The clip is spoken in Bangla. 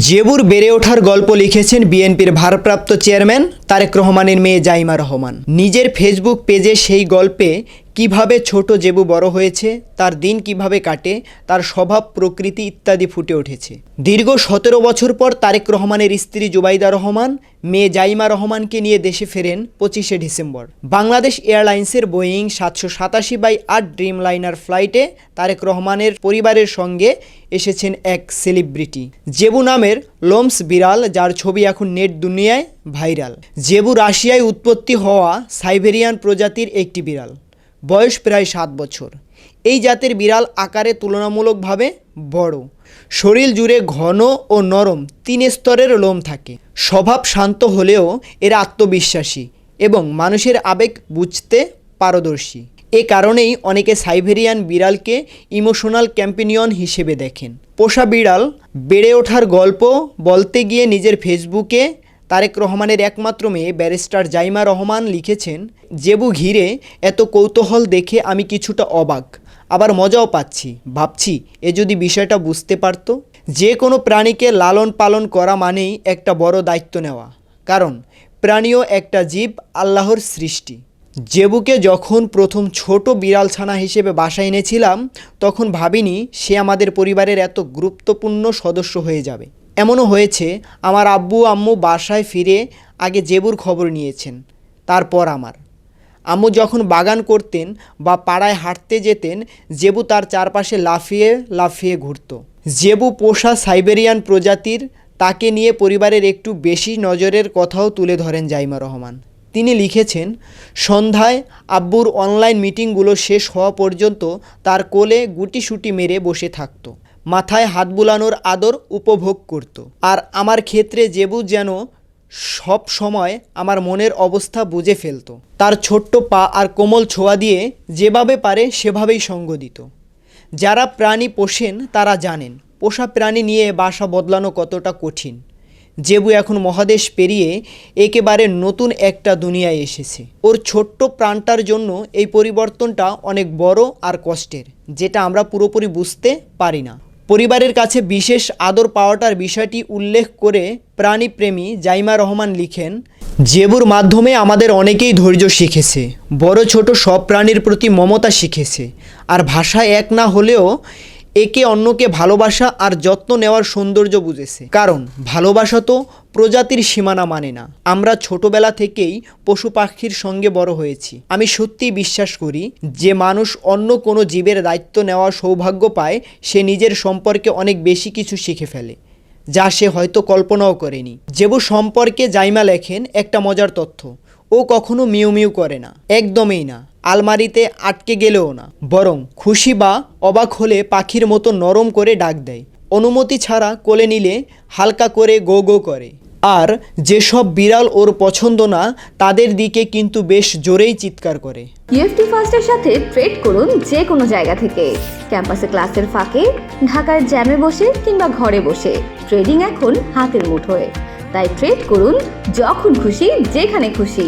জেবুর বেড়ে ওঠার গল্প লিখেছেন বিএনপির ভারপ্রাপ্ত চেয়ারম্যান তারেক রহমানের মেয়ে জাইমা রহমান। নিজের ফেসবুক পেজে সেই গল্পে কিভাবে ছোট জেবু বড় হয়েছে, তার দিন কিভাবে কাটে, তার স্বভাব প্রকৃতি ইত্যাদি ফুটে উঠেছে। দীর্ঘ 17 বছর পর তারেক রহমানের স্ত্রী জুবাইদা রহমান মেয়ে জাইমা রহমানকে নিয়ে দেশে ফেরেন 25শে ডিসেম্বর। বাংলাদেশ এয়ারলাইন্সের বোয়িং 787/8 ড্রিম লাইনার ফ্লাইটে তারেক রহমানের পরিবারের সঙ্গে এসেছেন এক সেলিব্রিটি, জেবু নামের লোমস বিড়াল, যার ছবি এখন নেট দুনিয়ায় ভাইরাল। জেবু রাশিয়ায় উৎপত্তি হওয়া সাইবেরিয়ান প্রজাতির একটি বিড়াল, বয়স প্রায় 7 বছর। এই জাতের বিড়াল আকারে তুলনামূলকভাবে বড়, শরীর জুড়ে ঘন ও নরম 3 স্তরের লোম থাকে। স্বভাব শান্ত হলেও এরা আত্মবিশ্বাসী এবং মানুষের আবেগ বুঝতে পারদর্শী। এ কারণেই অনেকে সাইবেরিয়ান বিড়ালকে ইমোশনাল ক্যাম্পিনিয়ন হিসেবে দেখেন। পোষা বিড়াল বেড়ে ওঠার গল্প বলতে গিয়ে নিজের ফেসবুকে তারেক রহমানের একমাত্র মেয়ে ব্যারিস্টার জাইমা রহমান লিখেছেন, জেবু ঘিরে এত কৌতূহল দেখে আমি কিছুটা অবাক, আবার মজাও পাচ্ছি। ভাবছি এ যদি বিষয়টা বুঝতে পারত। যে কোনো প্রাণীকে লালন পালন করা মানেই একটা বড় দায়িত্ব নেওয়া, কারণ প্রাণীও একটা জীব, আল্লাহর সৃষ্টি। জেবুকে যখন প্রথম ছোট বিড়াল ছানা হিসেবে বাসায় এনেছিলাম, তখন ভাবিনি সে আমাদের পরিবারের এত গুরুত্বপূর্ণ সদস্য হয়ে যাবে। এমনও হয়েছে, আমার আব্বু আম্মু বাসায় ফিরে আগে জেবুর খবর নিয়েছেন, তারপর আমার। আম্মু যখন বাগান করতেন বা পাড়ায় হাঁটতে যেতেন, জেবু তার চারপাশে লাফিয়ে লাফিয়ে ঘুরত। জেবু পোষা সাইবেরিয়ান প্রজাতির, তাকে নিয়ে পরিবারের একটু বেশি নজরের কথাও তুলে ধরেন জাইমা রহমান। তিনি লিখেছেন, সন্ধ্যায় আব্বুর অনলাইন মিটিংগুলো শেষ হওয়া পর্যন্ত তার কোলে গুটিসুটি মেরে বসে থাকতো, মাথায় হাত বুলানোর আদর উপভোগ করত। আর আমার ক্ষেত্রে জেবু যেন সব সময় আমার মনের অবস্থা বুঝে ফেলত। তার ছোট্ট পা আর কোমল ছোঁয়া দিয়ে যেভাবে পারে সেভাবেই সঙ্গ দিত। যারা প্রাণী পোষেন তারা জানেন পোষা প্রাণী নিয়ে বাসা বদলানো কতটা কঠিন। জেবু এখন মহাদেশ পেরিয়ে একেবারে নতুন একটা দুনিয়ায় এসেছে। ওর ছোট্ট প্রাণটার জন্য এই পরিবর্তনটা অনেক বড় আর কষ্টের, যেটা আমরা পুরোপুরি বুঝতে পারি না। পরিবারের কাছে বিশেষ আদর পাওয়াটার বিষয়টি উল্লেখ করে প্রাণীপ্রেমী জাইমা রহমান লিখেন, জেবুর মাধ্যমে আমাদের অনেকেই ধৈর্য শিখেছে, বড় ছোট সব প্রাণীর প্রতি মমতা শিখেছে, আর ভাষায় এক না হলেও একে অন্যকে ভালোবাসা আর যত্ন নেওয়ার সৌন্দর্য বুঝেছে। কারণ ভালোবাসা তো প্রজাতির সীমানা মানে না। আমরা ছোটবেলা থেকেই পশু পাখির সঙ্গে বড় হয়েছি। আমি সত্যিই বিশ্বাস করি যে মানুষ অন্য কোনো জীবের দায়িত্ব নেওয়ার সৌভাগ্য পায়, সে নিজের সম্পর্কে অনেক বেশি কিছু শিখে ফেলে, যা সে হয়তো কল্পনাও করেনি। জেবু সম্পর্কে জাইমা লেখেন একটা মজার তথ্য, ও কখনো মিউ মিউ করে না, একদমই না। আলমারিতে আটকে গেলেও না, বরং খুশি বা অবাক হলে পাখির মতো নরম করে ডাক দেয়। অনুমতি ছাড়া কোলে নিলে হালকা করে গো গো করে। আর যেসব বিড়াল ওর পছন্দ না, তাদের দিকে কিন্তু বেশ জোরেই চিৎকার করে। ইএফটি ফার্স্টের সাথে ট্রেড করুন যে কোনো জায়গা থেকে। ক্যাম্পাসে ক্লাসের ফাঁকে, ঢাকার জ্যামে বসে কিংবা ঘরে বসে, ট্রেডিং এখন হাতের মুঠোয়। তাই ট্রেড করুন যখন খুশি, যেখানে খুশি।